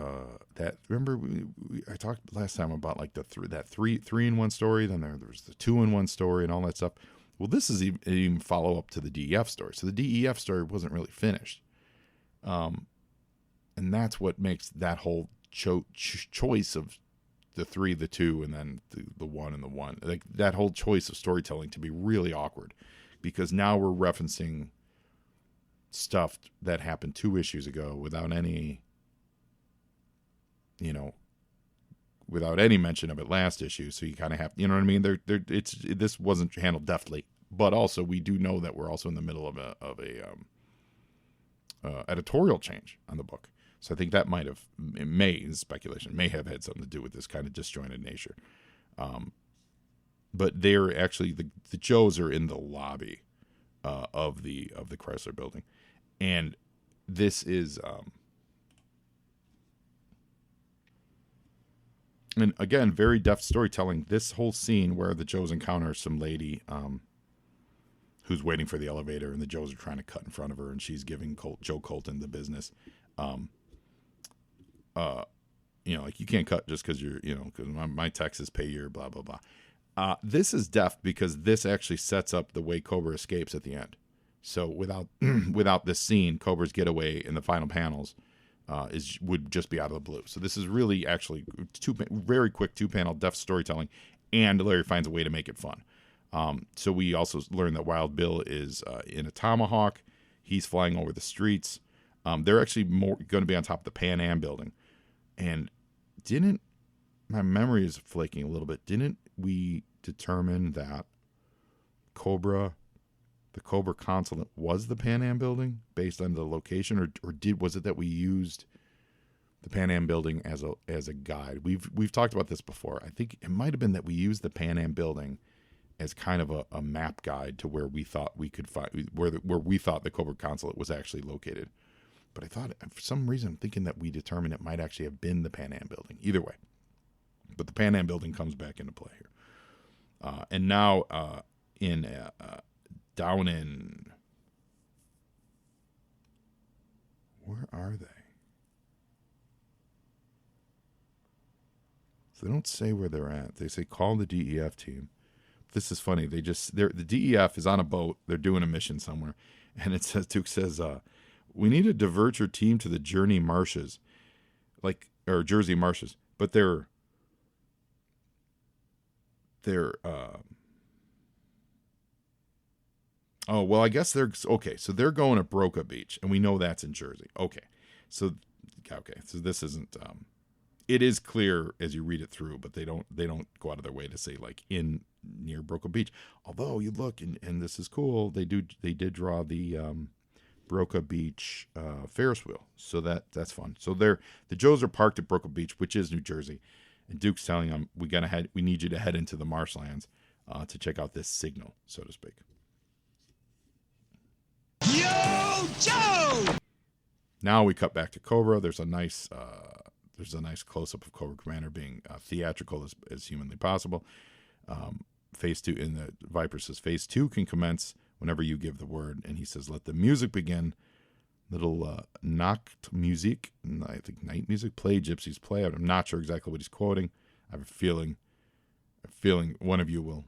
that. Remember, I talked last time about like that 3-in-1 story. Then there was the 2-in-1 story and all that stuff. Well, this is even follow up to the DEF story. So the DEF story wasn't really finished, and that's what makes that whole choice of the 3, the 2, and then the 1 and the 1, like that whole choice of storytelling to be really awkward, because now we're referencing stuff that happened 2 issues ago without any mention of it last issue. So you kind of have, you know what I mean? This wasn't handled deftly, but also we do know that we're also in the middle of a editorial change on the book. So I think that speculation, may have had something to do with this kind of disjointed nature. But they're actually, the Joes are in the lobby of the Chrysler building. And this is, and again, very deft storytelling. This whole scene where the Joes encounter some lady who's waiting for the elevator, and the Joes are trying to cut in front of her, and she's giving Joe Colton the business. Like, you can't cut just because you're, because my taxes pay your blah, blah, blah. This is deft because this actually sets up the way Cobra escapes at the end. So without this scene, Cobra's getaway in the final panels would just be out of the blue. So this is really actually very quick 2-panel deft storytelling, and Larry finds a way to make it fun. So we also learn that Wild Bill is in a Tomahawk. He's flying over the streets. They're actually more going to be on top of the Pan Am building. And my memory is flaking a little bit. Didn't we determine that the Cobra consulate was the Pan Am building based on the location, or was it that we used the Pan Am building as a guide? We've talked about this before. I think it might have been that we used the Pan Am building as kind of a map guide to where we thought we could find where we thought the Cobra consulate was actually located. But I thought, for some reason, I'm thinking that we determined it might actually have been the Pan Am building. Either way, but the Pan Am building comes back into play here, and now down in, where are they? So they don't say where they're at. They say call the DEF team. This is funny. The DEF is on a boat. They're doing a mission somewhere, and it says, Duke says, we need to divert your team to the Jersey Marshes, but they're oh, well, I guess they're okay. So they're going to Broca Beach, and we know that's in Jersey. So this isn't it is clear as you read it through, but they don't go out of their way to say like in near Broca Beach. Although you look and this is cool, they did draw the Broca Beach Ferris wheel, so that's fun. So the Joes are parked at Broca Beach, which is New Jersey, and Duke's telling them we need you to head into the marshlands to check out this signal, so to speak. Yo, Joe! Now we cut back to Cobra. There's a nice close-up of Cobra Commander being theatrical as humanly possible. Phase 2, in the Viper says, Phase 2 can commence whenever you give the word. And he says, let the music begin. Little Nacht music, I think night music, play, gypsies play. I'm not sure exactly what he's quoting. I have a feeling one of you will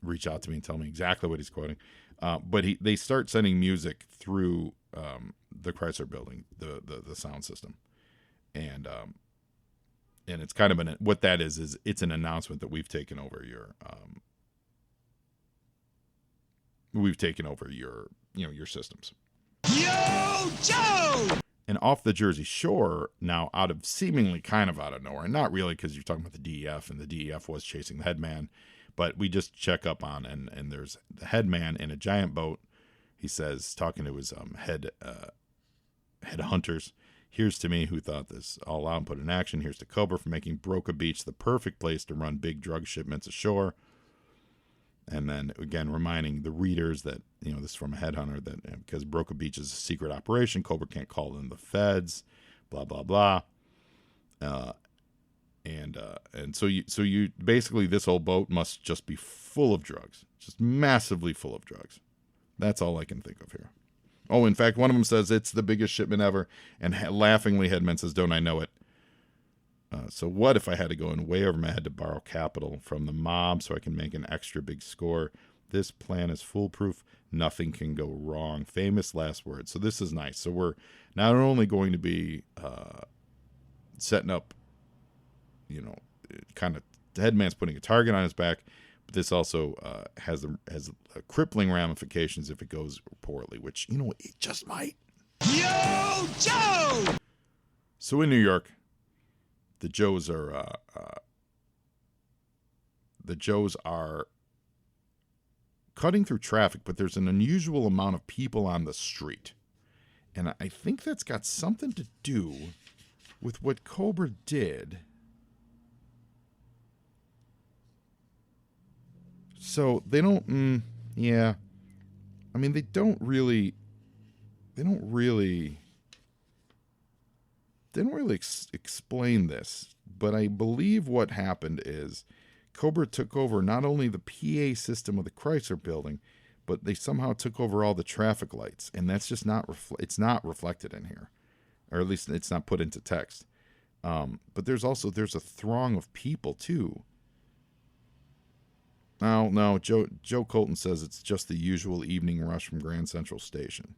reach out to me and tell me exactly what he's quoting. But they start sending music through the Chrysler building, the sound system. And it's kind of what that is it's an announcement that we've taken over your your systems. Yo, Joe! And off the Jersey Shore, now seemingly kind of out of nowhere, and not really because you're talking about the DEF, and the DEF was chasing the headman, but we just check up on, and there's the headman in a giant boat. He says, talking to his head hunters, here's to me who thought this all out and put in action. Here's to Cobra for making Broca Beach the perfect place to run big drug shipments ashore. And then again, reminding the readers that, this is from a headhunter, that because Broca Beach is a secret operation, Cobra can't call in the feds, blah, blah, blah. And so you basically, this whole boat must just be full of drugs, just massively full of drugs. That's all I can think of here. Oh, in fact, one of them says it's the biggest shipment ever, and laughingly Headman says, don't I know it? So what if I had to go in way over my head to borrow capital from the mob so I can make an extra big score? This plan is foolproof. Nothing can go wrong. Famous last words. So this is nice. So we're not only going to be setting up, kind of the Headman's putting a target on his back, but this also has crippling ramifications if it goes poorly, which, it just might. Yo, Joe! So in New York, the Joes are cutting through traffic, but there's an unusual amount of people on the street. And I think that's got something to do with what Cobra did. So they don't, yeah. I mean, they don't really explain this, but I believe what happened is Cobra took over not only the PA system of the Chrysler building, but they somehow took over all the traffic lights, and that's just not reflected in here, or at least it's not put into text. But there's a throng of people too. No, Joe Colton says it's just the usual evening rush from Grand Central Station.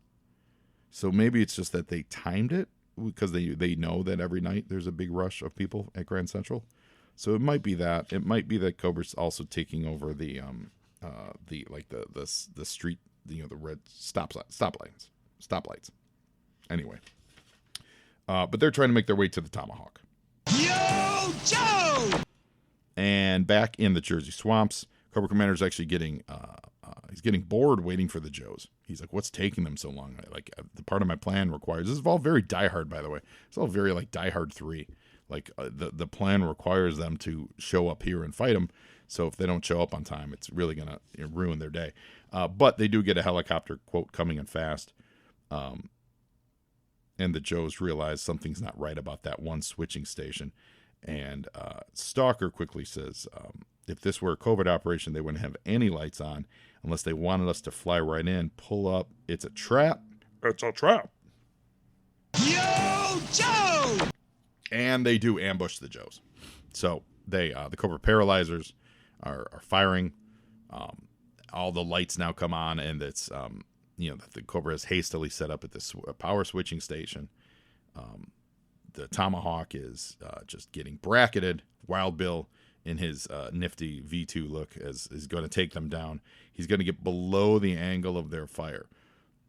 So maybe it's just that they timed it, because they know that every night there's a big rush of people at Grand Central. So it might be that. It might be that Cobra's also taking over the street, the red stoplights. Anyway. But they're trying to make their way to the Tomahawk. Yo, Joe! And back in the Jersey swamps, Cobra Commander is actually getting bored waiting for the Joes. He's like, what's taking them so long? The part of my plan requires, this is all very Die Hard, by the way. It's all very like Die Hard 3. The plan requires them to show up here and fight them. So if they don't show up on time, it's really going to ruin their day. But they do get a helicopter, quote, coming in fast. And the Joes realize something's not right about that one switching station. And Stalker quickly says, if this were a covert operation, they wouldn't have any lights on unless they wanted us to fly right in, pull up. It's a trap. It's a trap. Yo, Joe! And they do ambush the Joes. So the Cobra paralyzers are firing. All the lights now come on, and it's that the Cobra is hastily set up at this power switching station. The Tomahawk is just getting bracketed. Wild Bill, in his nifty V2 look, is going to take them down. He's going to get below the angle of their fire.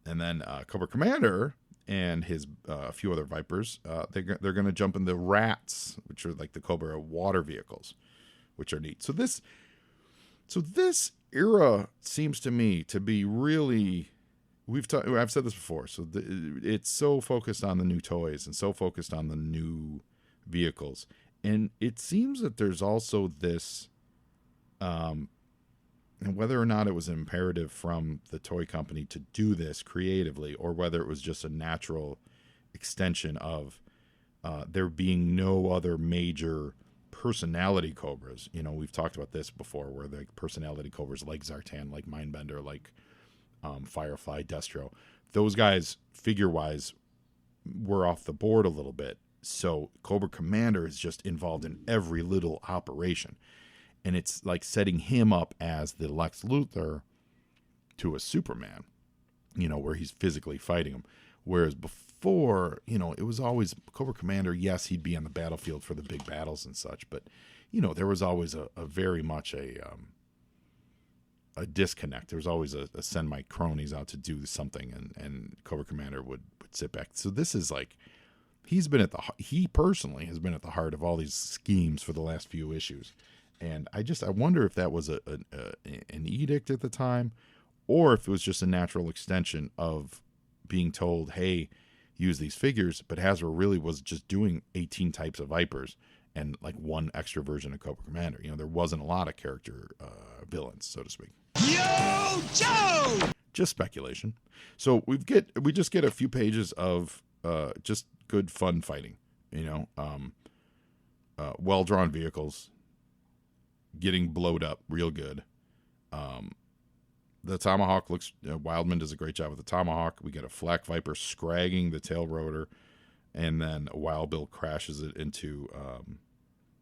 And then Cobra Commander and his a few other Vipers, they're going to jump in the Rats, which are like the Cobra water vehicles, which are neat. So this era seems to me to be really, I've said this before. So it's so focused on the new toys and so focused on the new vehicles, and it seems that there's also this, and whether or not it was imperative from the toy company to do this creatively, or whether it was just a natural extension of there being no other major personality Cobras. You know, we've talked about this before, where the personality Cobras like Zartan, like Mindbender, like Firefly, Destro, those guys figure-wise were off the board a little bit. So Cobra Commander is just involved in every little operation. And it's like setting him up as the Lex Luthor to a Superman, you know, where he's physically fighting him. Whereas before, you know, it was always Cobra Commander. Yes, he'd be on the battlefield for the big battles and such, but, you know, there was always a very much a disconnect. There was always a send my cronies out to do something, and Cobra Commander would sit back. So this is like, he personally has been at the heart of all these schemes for the last few issues. And I wonder if that was an edict at the time, or if it was just a natural extension of being told, hey, use these figures. But Hasbro really was just doing 18 types of Vipers and like one extra version of Cobra Commander. You know, there wasn't a lot of character villains, so to speak. Yo, Joe! Just speculation. So we just get a few pages of just good fun fighting. You know, well drawn vehicles, getting blowed up real good. The Tomahawk looks, Wildman does a great job with the Tomahawk. We get a Flak Viper scragging the tail rotor, and then Wild Bill crashes it into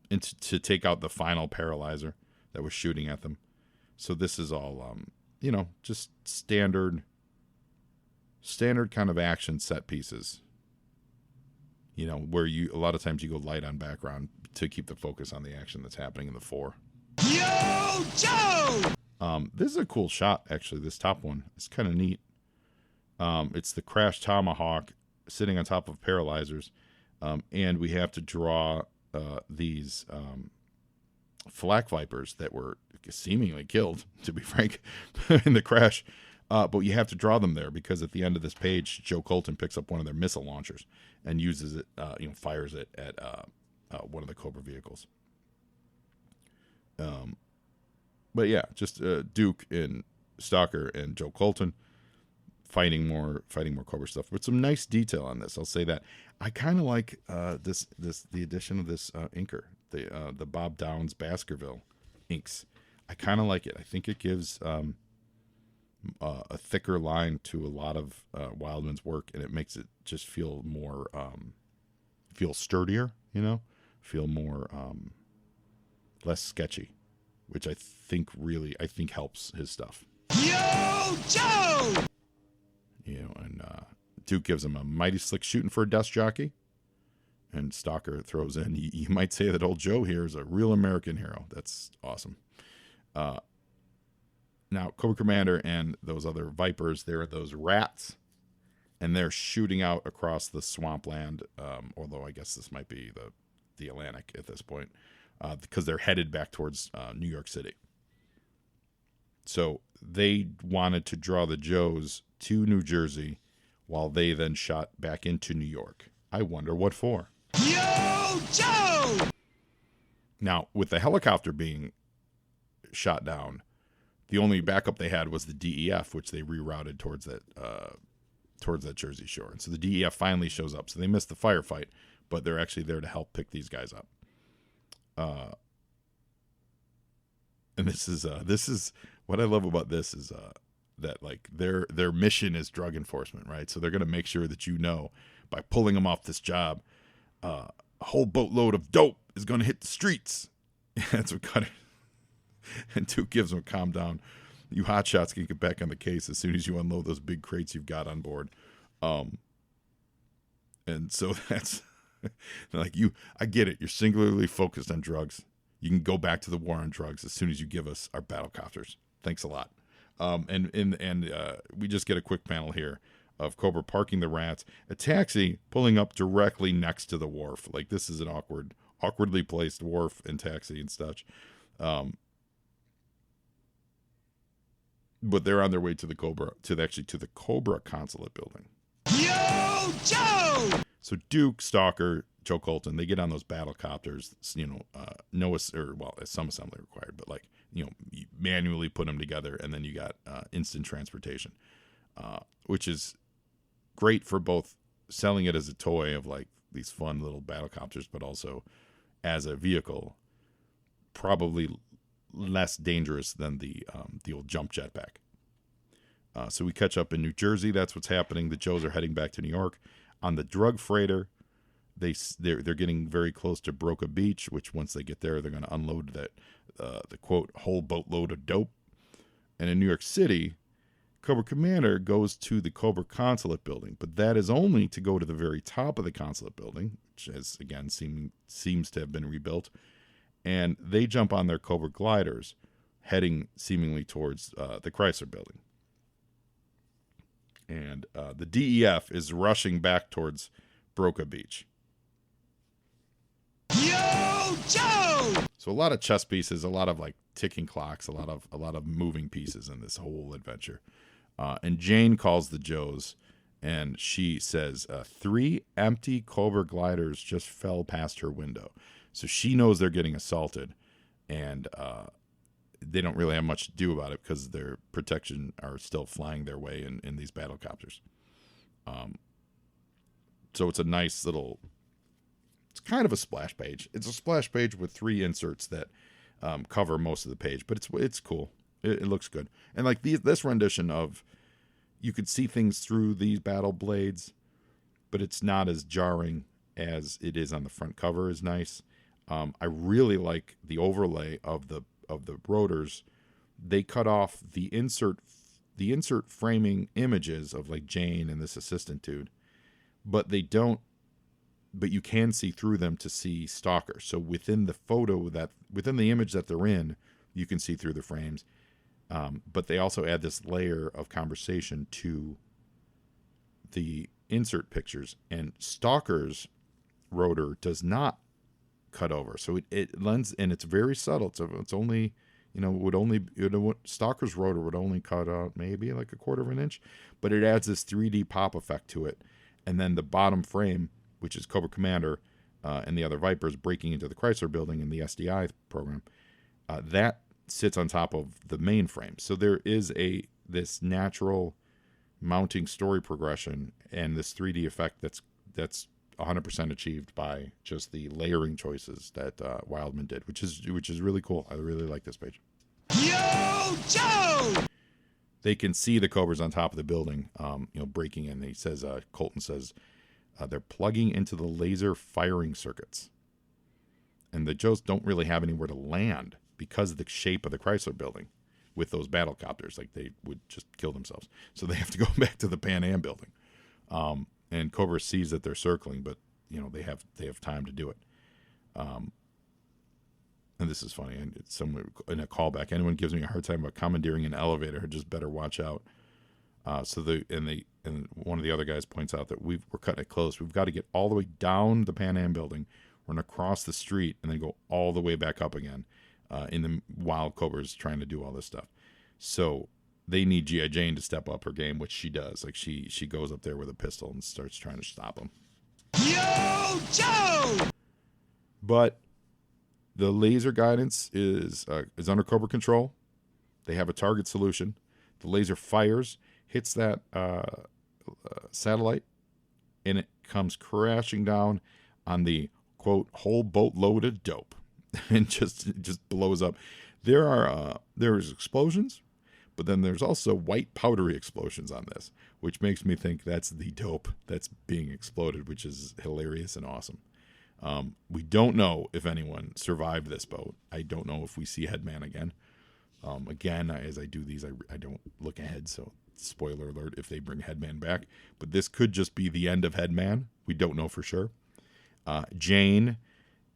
to take out the final paralyzer that was shooting at them. So this is all, you know, just standard kind of action set pieces. You know, where a lot of times you go light on background to keep the focus on the action that's happening in the fore. Yo, Joe! This is a cool shot, actually. This top one, it's kind of neat. It's the crashed Tomahawk sitting on top of paralyzers, and we have to draw these Flak Vipers that were seemingly killed, to be frank, in the crash. But you have to draw them there because at the end of this page, Joe Colton picks up one of their missile launchers and uses it, fires it at one of the Cobra vehicles. But yeah, just Duke and Stalker and Joe Colton fighting more Cobra stuff. But some nice detail on this, I'll say that. I kind of like the addition of this inker, the Bob Downs Baskerville inks. I kind of like it. I think it gives a thicker line to a lot of Wildman's work, and it makes it just feel more feel sturdier, you know, feel more less sketchy, which I think helps his stuff. Yo, Joe! You know, and Duke gives him a mighty slick shooting for a desk jockey, and Stalker throws in, you might say that old Joe here is a real American hero. That's awesome. Now, Cobra Commander and those other Vipers, they're those rats, and they're shooting out across the swampland, although I guess this might be the Atlantic at this point, because they're headed back towards New York City. So they wanted to draw the Joes to New Jersey while they then shot back into New York. I wonder what for. Yo, Joe! Now, with the helicopter being shot down, the only backup they had was the DEF, which they rerouted towards that Jersey shore. And so the DEF finally shows up. So they missed the firefight, but they're actually there to help pick these guys up. And this is what I love about this is that like their mission is drug enforcement, right? So they're going to make sure that, you know, by pulling them off this job, a whole boatload of dope is going to hit the streets. That's what Cutter and Duke gives them, calm down. You hotshots can get back on the case as soon as you unload those big crates you've got on board. And so that's like, I get it. You're singularly focused on drugs. You can go back to the war on drugs as soon as you give us our battlecopters. Thanks a lot. And we just get a quick panel here of Cobra parking the rats, a taxi pulling up directly next to the wharf. Like, this is an awkwardly placed wharf and taxi and such. But they're on their way to the Cobra, to the Cobra consulate building. Yo, Joe! So Duke, Stalker, Joe Colton, they get on those battle copters, some assembly required, but like, you manually put them together, and then you got instant transportation, which is great for both selling it as a toy of like these fun little battle copters, but also as a vehicle, probably less dangerous than the old jump jetpack. So we catch up in New Jersey. That's what's happening. The Joes are heading back to New York on the drug freighter. They're getting very close to Broca Beach, which once they get there, they're going to unload the quote whole boatload of dope. And in New York City, Cobra Commander goes to the Cobra consulate building, but that is only to go to the very top of the consulate building, which is again seems to have been rebuilt. And they jump on their Cobra gliders, heading seemingly towards the Chrysler building. And the DEF is rushing back towards Broca Beach. Yo, Joe! So a lot of chess pieces, a lot of like ticking clocks, a lot of moving pieces in this whole adventure. And Jane calls the Joes, and she says 3 empty Cobra gliders just fell past her window. So she knows they're getting assaulted, and they don't really have much to do about it because their protection are still flying their way in these battle copters. So it's a nice little, it's kind of a splash page. It's a splash page with 3 inserts that cover most of the page, but it's cool. It looks good. And like this rendition of, you could see things through these battle blades, but it's not as jarring as it is on the front cover is nice. I really like the overlay of the rotors. They cut off the insert framing images of like Jane and this assistant dude, but you can see through them to see Stalker. So within the image that they're in, you can see through the frames. But they also add this layer of conversation to the insert pictures, and Stalker's rotor does not cut over. So it lends, and it's very subtle. So it's only, Stalker's rotor would only cut out maybe like 1/4 of an inch, but it adds this 3D pop effect to it. And then the bottom frame, which is Cobra Commander and the other Vipers breaking into the Chrysler building in the SDI program, that sits on top of the main frame. So there is this natural mounting story progression and this 3D effect that's 100% achieved by just the layering choices that Wildman did, which is really cool. I really like this page. Yo, Joe! They can see the Cobras on top of the building, breaking in. He says, Colton says, they're plugging into the laser firing circuits. And the Joes don't really have anywhere to land because of the shape of the Chrysler building with those battle copters. Like, they would just kill themselves. So they have to go back to the Pan Am building. And Cobra sees that they're circling, but they have time to do it. And this is funny. And it's somewhere in a callback. Anyone gives me a hard time about commandeering an elevator, just better watch out. And one of the other guys points out that we're cutting it close. We've got to get all the way down the Pan Am building. We're going to cross the street and then go all the way back up again. While Cobra's trying to do all this stuff. So they need G.I. Jane to step up her game, which she does. Like, she goes up there with a pistol and starts trying to stop them. Yo, Joe! But the laser guidance is under Cobra control. They have a target solution. The laser fires, hits that satellite, and it comes crashing down on the, quote, whole boatload of dope. And just blows up. There's explosions, but then there's also white powdery explosions on this, which makes me think that's the dope that's being exploded, which is hilarious and awesome. We don't know if anyone survived this boat. I don't know if we see Headman again. Again, as I do these, I don't look ahead, so spoiler alert if they bring Headman back. But this could just be the end of Headman. We don't know for sure. Jane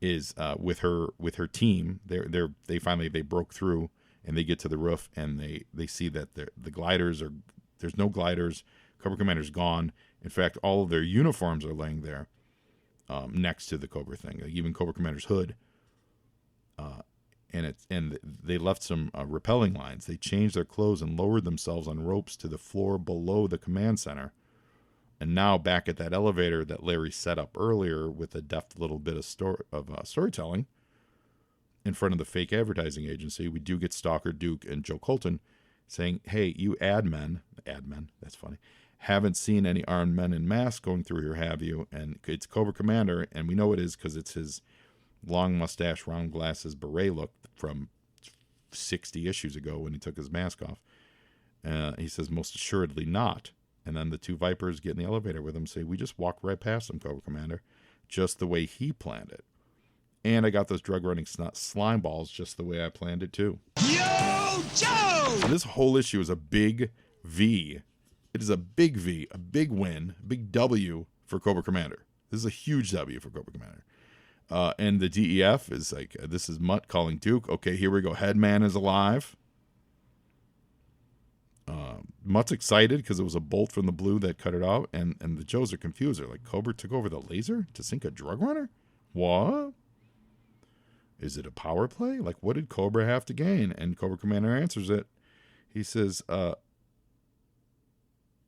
is with her team. They finally broke through and they get to the roof, and they see that the gliders there's no gliders. Cobra Commander's gone. In fact, all of their uniforms are laying there next to the Cobra thing. Like even Cobra Commander's hood. And they left some rappelling lines. They changed their clothes and lowered themselves on ropes to the floor below the command center. And now back at that elevator that Larry set up earlier with a deft little bit of storytelling in front of the fake advertising agency, we do get Stalker, Duke, and Joe Colton saying, hey, you admen, that's funny, haven't seen any armed men in masks going through here, have you? And it's Cobra Commander, and we know it is because it's his long mustache, round glasses, beret look from 60 issues ago when he took his mask off. He says, most assuredly not. And then the two Vipers get in the elevator with him and say, we just walked right past him, Cobra Commander, just the way he planned it. And I got those drug-running slime balls just the way I planned it, too. Yo, Joe! So this whole issue is a big V. It is a big V, a big win, a big W for Cobra Commander. This is a huge W for Cobra Commander. And the DEF is like, this is Mutt calling Duke. Okay, here we go. Headman is alive. Mutt's excited because it was a bolt from the blue that cut it out. And the Joes are confused. They're like, Cobra took over the laser to sink a drug runner? What? Is it a power play? Like, what did Cobra have to gain? And Cobra Commander answers it. He says,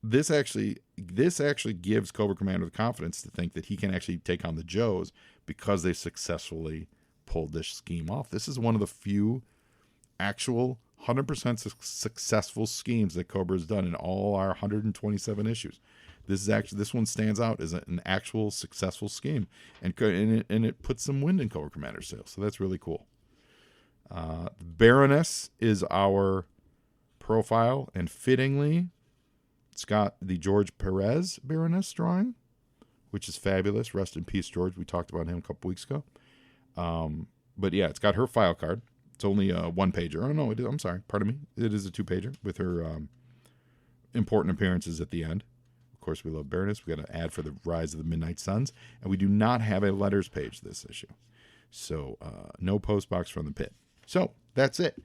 this actually gives Cobra Commander the confidence to think that he can actually take on the Joes because they successfully pulled this scheme off. This is one of the few actual 100% successful schemes that Cobra has done in all our 127 issues. This one stands out as an actual successful scheme, and it puts some wind in Cobra Commander's sails. So that's really cool. Baroness is our profile, and fittingly, it's got the George Perez Baroness drawing, which is fabulous. Rest in peace, George. We talked about him a couple weeks ago. But yeah, it's got her file card. It's only a one-pager. Oh, no, I'm sorry. Pardon me. It is a two-pager with her important appearances at the end. Of course, we love Baroness. We got an ad for the Rise of the Midnight Suns. And we do not have a letters page this issue. So no postbox from the pit. So that's it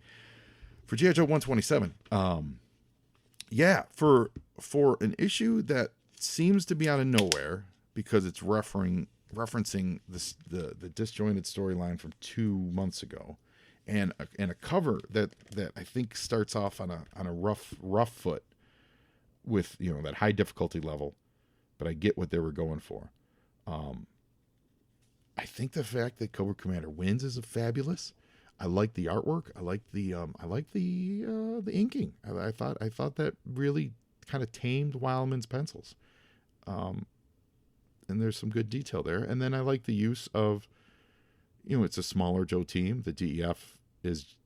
for G.I. Joe 127. Yeah, for an issue that seems to be out of nowhere because it's referencing the disjointed storyline from 2 months ago, and a cover that I think starts off on a rough foot with that high difficulty level, but I get what they were going for. I think the fact that Cobra Commander wins is fabulous. I like the artwork. I like the inking. I thought that really kind of tamed Wildman's pencils. And there's some good detail there. And then I like the use of, it's a smaller Joe team. The DEF is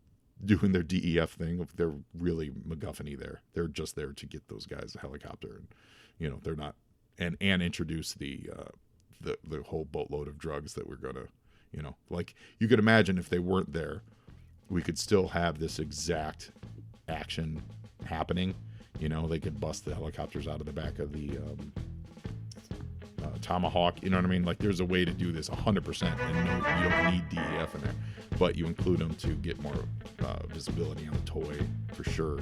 doing their DEF thing. They're really MacGuffin-y there. They're just there to get those guys a helicopter, and they're not, and introduce the whole boatload of drugs that we're gonna. Like you could imagine if they weren't there, we could still have this exact action happening. They could bust the helicopters out of the back of the Tomahawk. You know what I mean? Like there's a way to do this 100%, and you don't need DEF in there, but you include them to get more visibility on the toy for sure.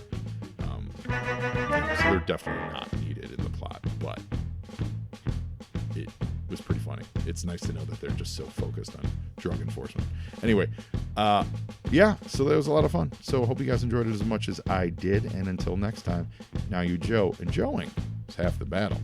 So they're definitely not needed in the plot, but it was pretty funny. It's nice to know that they're just so focused on drug enforcement. Anyway, yeah, so that was a lot of fun. So I hope you guys enjoyed it as much as I did. And until next time, now you Joe, and Joeing is half the battle.